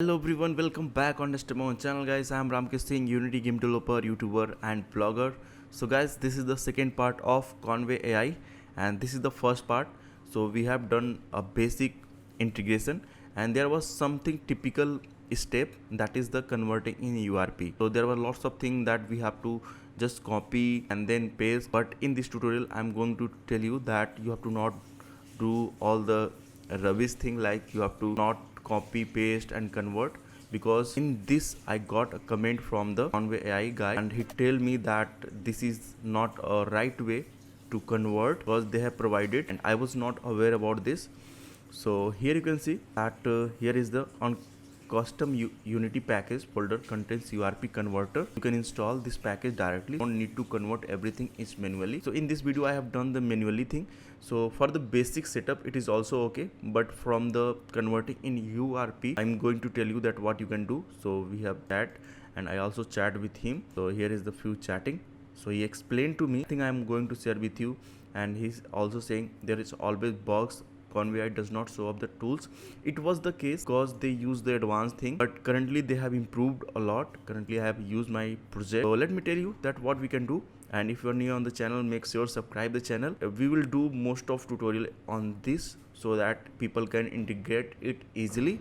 Hello everyone, welcome back on the my channel guys. I am Ramkesh Singh, Unity game developer, YouTuber and blogger. So guys, this is the second part of ConvAI and this is the first part. So we have done a basic integration and there was something typical step, that is the converting in URP. So there were lots of things that we have to just copy and then paste, but in this tutorial I am going to tell you that you have to not do all the rubbish thing, like you have to not copy paste and convert, because in this I got a comment from the ConvAI guy and he tell me that this is not a right way to convert because they have provided and I was not aware about this. So here you can see that here is the on custom Unity package folder contains URP converter. You can install this package directly, don't need to convert everything is manually. So in this video I have done the manually thing. So for the basic setup it is also okay, but from the converting in URP I'm going to tell you that what you can do. So we have that and I also chat with him. So here is the few chatting. So he explained to me thing I am going to share with you, and he's also saying there is always bugs. ConvAI does not show up the tools. It was the case because they use the advanced thing, but currently they have improved a lot. Currently I have used my project. So let me tell you that what we can do. And if you are new on the channel, make sure subscribe the channel. We will do most of tutorial on this so that people can integrate it easily.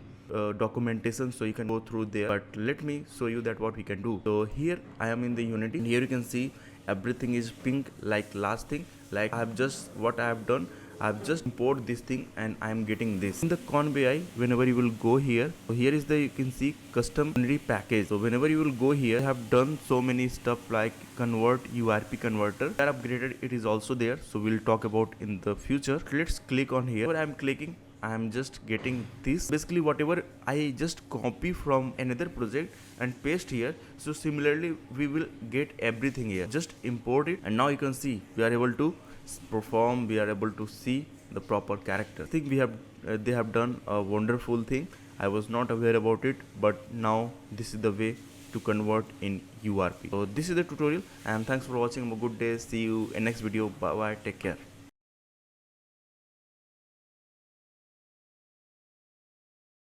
Documentation, so you can go through there, but let me show you that what we can do. So here I am in the Unity and here you can see everything is pink like last thing. Like I have just what I have done, I've just import this thing and I'm getting this in the ConvAI. Whenever you will go here, so here is the, you can see custom Unity package. So whenever you will go here, I have done so many stuff like convert URP converter, that upgraded, it is also there. So we'll talk about in the future. Let's click on here. Where I'm clicking, I am just getting this. Basically whatever I just copy from another project and paste here, so similarly we will get everything here. Just import it and now you can see we are able to perform, we are able to see the proper character. I think we have they have done a wonderful thing. I was not aware about it, but now this is the way to convert in URP. So this is the tutorial and thanks for watching. Have a good day. See you in next video. Bye bye. Take care.